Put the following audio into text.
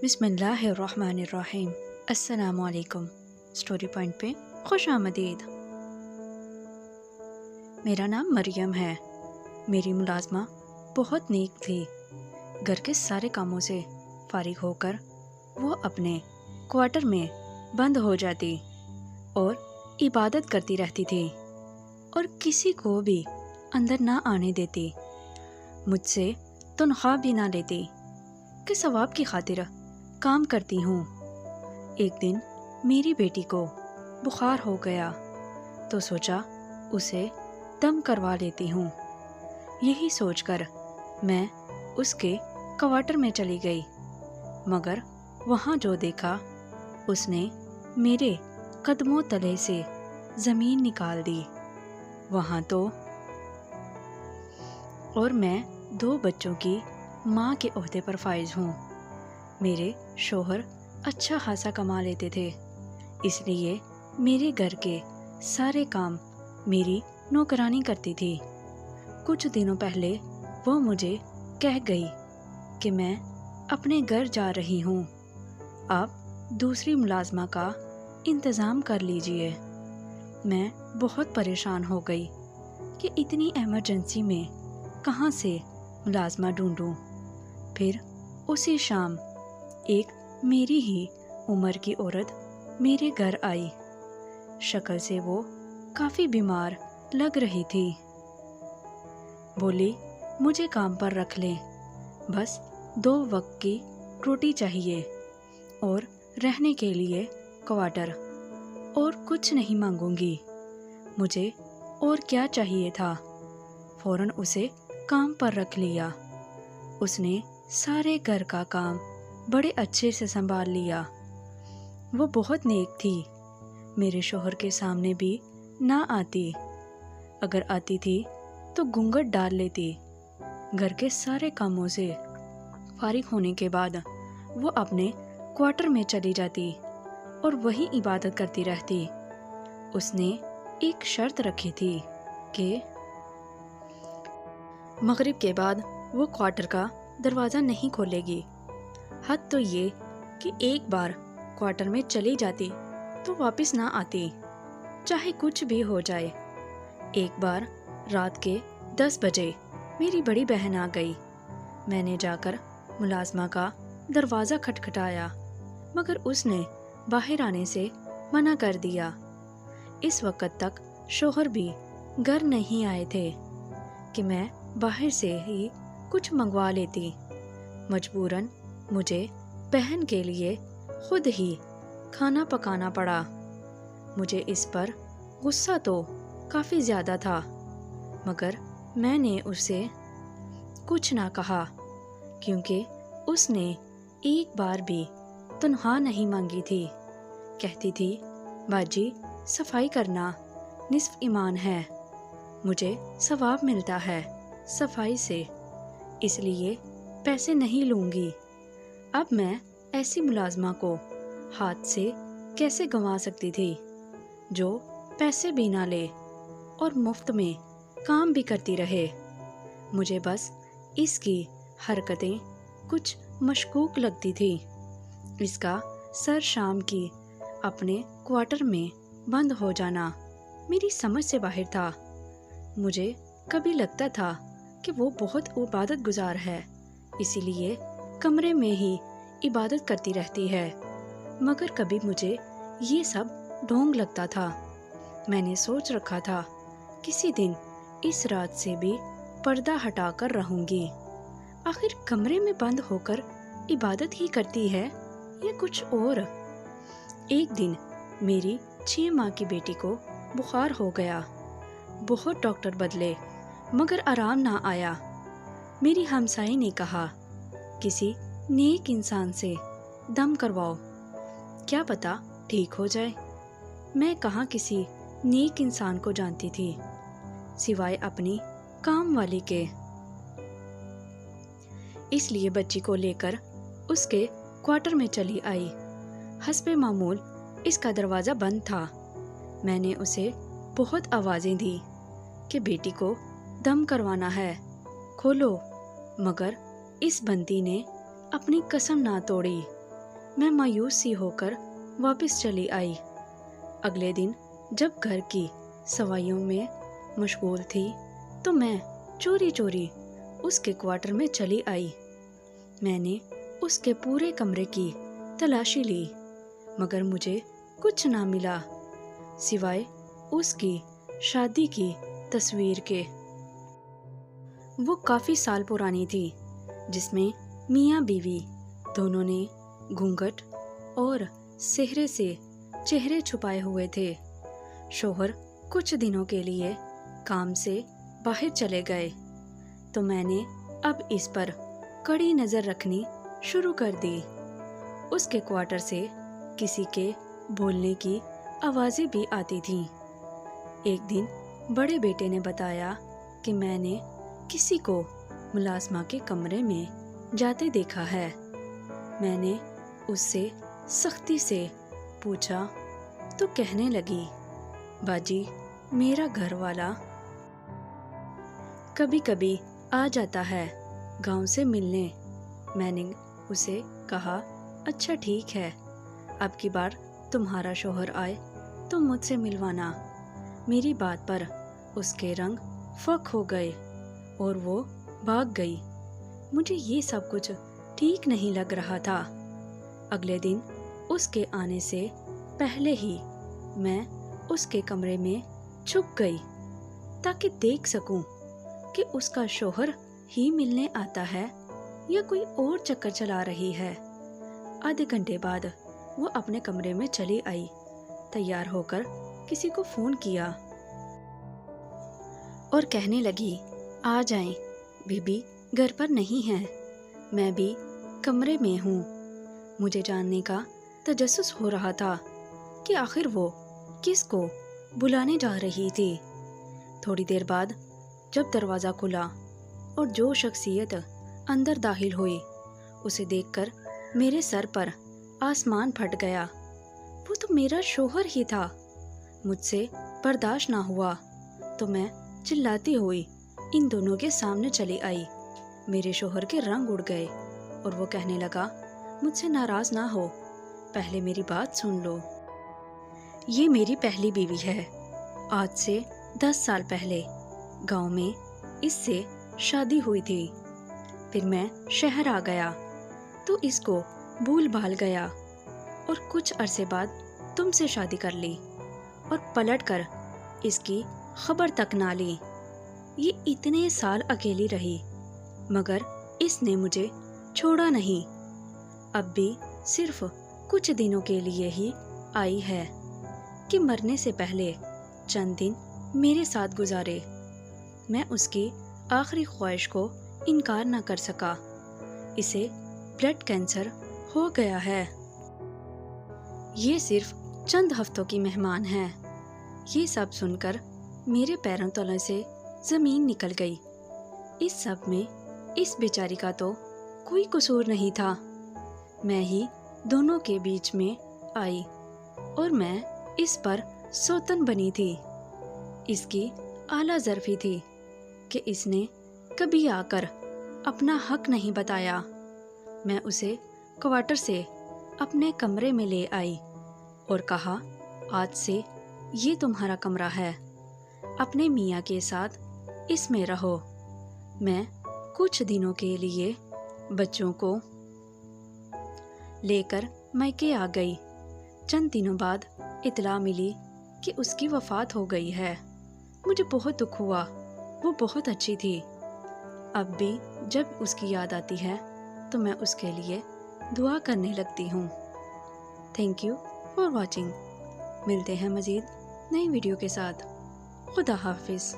بسم اللہ الرحمن الرحیم۔ السلام علیکم۔ سٹوری پوائنٹ پہ خوش آمدید۔ میرا نام مریم ہے۔ میری ملازمہ بہت نیک تھی۔ گھر کے سارے کاموں سے فارغ ہو کر وہ اپنے کوارٹر میں بند ہو جاتی اور عبادت کرتی رہتی تھی اور کسی کو بھی اندر نہ آنے دیتی۔ مجھ سے تنخواہ بھی نہ لیتی کہ ثواب کی خاطر کام کرتی ہوں۔ ایک دن میری بیٹی کو بخار ہو گیا تو سوچا اسے دم کروا لیتی ہوں۔ یہی سوچ کر میں اس کے کوارٹر میں چلی گئی، مگر وہاں جو دیکھا اس نے میرے قدموں تلے سے زمین نکال دی۔ وہاں تو اور میں 2 بچوں کی ماں کے عہدے پر فائز ہوں۔ میرے شوہر اچھا خاصا کما لیتے تھے، اس لیے میرے گھر کے سارے کام میری نوکرانی کرتی تھی۔ کچھ دنوں پہلے وہ مجھے کہہ گئی کہ میں اپنے گھر جا رہی ہوں، آپ دوسری ملازمہ کا انتظام کر لیجئے۔ میں بہت پریشان ہو گئی کہ اتنی ایمرجنسی میں کہاں سے ملازمہ ڈھونڈوں۔ پھر اسی شام ایک میری ہی عمر کی عورت میرے گھر آئی۔ شکل سے وہ کافی بیمار لگ رہی تھی۔ بولی مجھے کام پر رکھ لیں، بس 2 وقت کی روٹی چاہیے اور رہنے کے لیے کوارٹر، اور کچھ نہیں مانگوں گی۔ مجھے اور کیا چاہیے تھا؟ فوراً اسے کام پر رکھ لیا۔ اس نے سارے گھر کا کام بڑے اچھے سے سنبھال لیا۔ وہ بہت نیک تھی، میرے شوہر کے سامنے بھی نہ آتی، اگر آتی تھی تو گھونگھٹ ڈال لیتی۔ گھر کے سارے کاموں سے فارغ ہونے کے بعد وہ اپنے کوارٹر میں چلی جاتی اور وہی عبادت کرتی رہتی۔ اس نے ایک شرط رکھی تھی کہ مغرب کے بعد وہ کوارٹر کا دروازہ نہیں کھولے گی۔ حد تو یہ کہ ایک بار کوارٹر میں چلی جاتی تو واپس نہ آتی، چاہے کچھ بھی ہو جائے۔ ایک بار رات کے 10 بجے میری بڑی بہن آ گئی۔ میں نے جا کر ملازمہ کا دروازہ کھٹکھٹایا، مگر اس نے باہر آنے سے منع کر دیا۔ اس وقت تک شوہر بھی گھر نہیں آئے تھے کہ میں باہر سے ہی کچھ منگوا لیتی۔ مجبوراً مجھے بہن کے لیے خود ہی کھانا پکانا پڑا۔ مجھے اس پر غصہ تو کافی زیادہ تھا، مگر میں نے اسے کچھ نہ کہا کیونکہ اس نے ایک بار بھی تنخواہ نہیں مانگی تھی۔ کہتی تھی باجی صفائی کرنا نصف ایمان ہے، مجھے ثواب ملتا ہے صفائی سے، اس لیے پیسے نہیں لوں گی۔ اب میں ایسی ملازمہ کو ہاتھ سے کیسے گنوا سکتی تھی جو پیسے بھی نہ لے اور مفت میں کام بھی کرتی رہے؟ مجھے بس اس کی حرکتیں کچھ مشکوک لگتی تھی۔ اس کا سر شام کی اپنے کوارٹر میں بند ہو جانا میری سمجھ سے باہر تھا۔ مجھے کبھی لگتا تھا کہ وہ بہت عبادت گزار ہے، اسی لیے کمرے میں ہی عبادت کرتی رہتی ہے، مگر کبھی مجھے یہ سب ڈھونگ لگتا تھا۔ میں نے سوچ رکھا تھا کسی دن اس رات سے بھی پردہ ہٹا کر رہوں گی۔ آخر کمرے میں بند ہو کر عبادت ہی کرتی ہے یا کچھ اور؟ ایک دن میری 6 ماہ کی بیٹی کو بخار ہو گیا۔ بہت ڈاکٹر بدلے مگر آرام نہ آیا۔ میری ہمسائی نے کہا کسی نیک انسان سے دم کرواؤ، کیا پتا ٹھیک ہو جائے۔ میں کہاں کسی نیک انسان کو جانتی تھی سوائے اپنی کام والی کے۔ اس لیے بچی کو لے کر اس کے کوارٹر میں چلی آئی۔ حسب معمول اس کا دروازہ بند تھا۔ میں نے اسے بہت آوازیں دی کہ بیٹی کو دم کروانا ہے، کھولو، مگر اس بنتی نے اپنی قسم نہ توڑی۔ میں مایوس سی ہو کر واپس چلی آئی۔ اگلے دن جب گھر کی صفائیوں میں مشغول تھی تو میں چوری چوری اس کے کوارٹر میں چلی آئی۔ میں نے اس کے پورے کمرے کی تلاشی لی مگر مجھے کچھ نہ ملا سوائے اس کی شادی کی تصویر کے۔ وہ کافی سال پرانی تھی، جس میں میاں بیوی دونوں نے گھونگھٹ اور سہرے سے چہرے چھپائے ہوئے تھے۔ شوہر کچھ دنوں کے لیے کام سے باہر چلے گئے تو میں نے اب اس پر کڑی نظر رکھنی شروع کر دی۔ اس کے کوارٹر سے کسی کے بولنے کی آوازیں بھی آتی تھیں۔ ایک دن بڑے بیٹے نے بتایا کہ میں نے کسی کو ملازمہ کے کمرے میں جاتے دیکھا ہے۔ میں نے اس سے سختی سے پوچھا تو کہنے لگی، باجی میرا گھر والا کبھی کبھی آ جاتا ہے گاؤں سے ملنے۔ میں نے اسے کہا، اچھا ٹھیک ہے، اب کی بار تمہارا شوہر آئے تو مجھ سے ملوانا۔ میری بات پر اس کے رنگ فک ہو گئے اور وہ بھاگ گئی۔ مجھے یہ سب کچھ ٹھیک نہیں لگ رہا تھا۔ اگلے دن اس کے آنے سے پہلے ہی میں اس کے کمرے میں چھپ گئی تاکہ دیکھ سکوں کہ اس کا شوہر ہی ملنے آتا ہے یا کوئی اور چکر چلا رہی ہے۔ آدھے گھنٹے بعد وہ اپنے کمرے میں چلی آئی، تیار ہو کر کسی کو فون کیا اور کہنے لگی، آ جائیں، بی بی گھر پر نہیں ہے، میں بھی کمرے میں ہوں۔ مجھے جاننے کا تجسس ہو رہا تھا کہ آخر وہ کس کو بلانے جا رہی تھی۔ تھوڑی دیر بعد جب دروازہ کھلا اور جو شخصیت اندر داخل ہوئی اسے دیکھ کر میرے سر پر آسمان پھٹ گیا۔ وہ تو میرا شوہر ہی تھا۔ مجھ سے برداشت نہ ہوا تو میں چلاتی ہوئی ان دونوں کے سامنے چلی آئی۔ میرے شوہر کے رنگ اڑ گئے اور وہ کہنے لگا، مجھ سے ناراض نہ ہو، پہلے میری بات سن لو۔ یہ میری پہلی بیوی ہے۔ آج سے 10 سال پہلے گاؤں میں اس سے شادی ہوئی تھی۔ پھر میں شہر آ گیا تو اس کو بھول بھال گیا اور کچھ عرصے بعد تم سے شادی کر لی اور پلٹ کر اس کی خبر تک نہ لی۔ یہ اتنے سال اکیلی رہی مگر اس نے مجھے چھوڑا نہیں۔ اب بھی صرف کچھ دنوں کے لیے ہی آئی ہے کہ مرنے سے پہلے چند دن میرے ساتھ گزارے۔ میں اس کی آخری خواہش کو انکار نہ کر سکا۔ اسے بلڈ کینسر ہو گیا ہے۔ یہ صرف چند ہفتوں کی مہمان ہے۔ یہ سب سن کر میرے پیروں تلے سے زمین نکل گئی۔ اس سب میں اس بیچاری کا تو کوئی قصور نہیں تھا۔ میں ہی دونوں کے بیچ میں آئی اور میں اس پر سوتن بنی تھی۔ اس کی اعلیٰ ظرفی تھی کہ اس نے کبھی آ کر اپنا حق نہیں بتایا۔ میں اسے کوارٹر سے اپنے کمرے میں لے آئی اور کہا، آج سے یہ تمہارا کمرہ ہے، اپنے میاں کے ساتھ اس میں رہو۔ میں کچھ دنوں کے لیے بچوں کو لے کر میکے آ گئی۔ چند دنوں بعد اطلاع ملی کہ اس کی وفات ہو گئی ہے۔ مجھے بہت دکھ ہوا، وہ بہت اچھی تھی۔ اب بھی جب اس کی یاد آتی ہے تو میں اس کے لیے دعا کرنے لگتی ہوں۔ Thank you for watching. ملتے ہیں مزید نئی ویڈیو کے ساتھ۔ خدا حافظ۔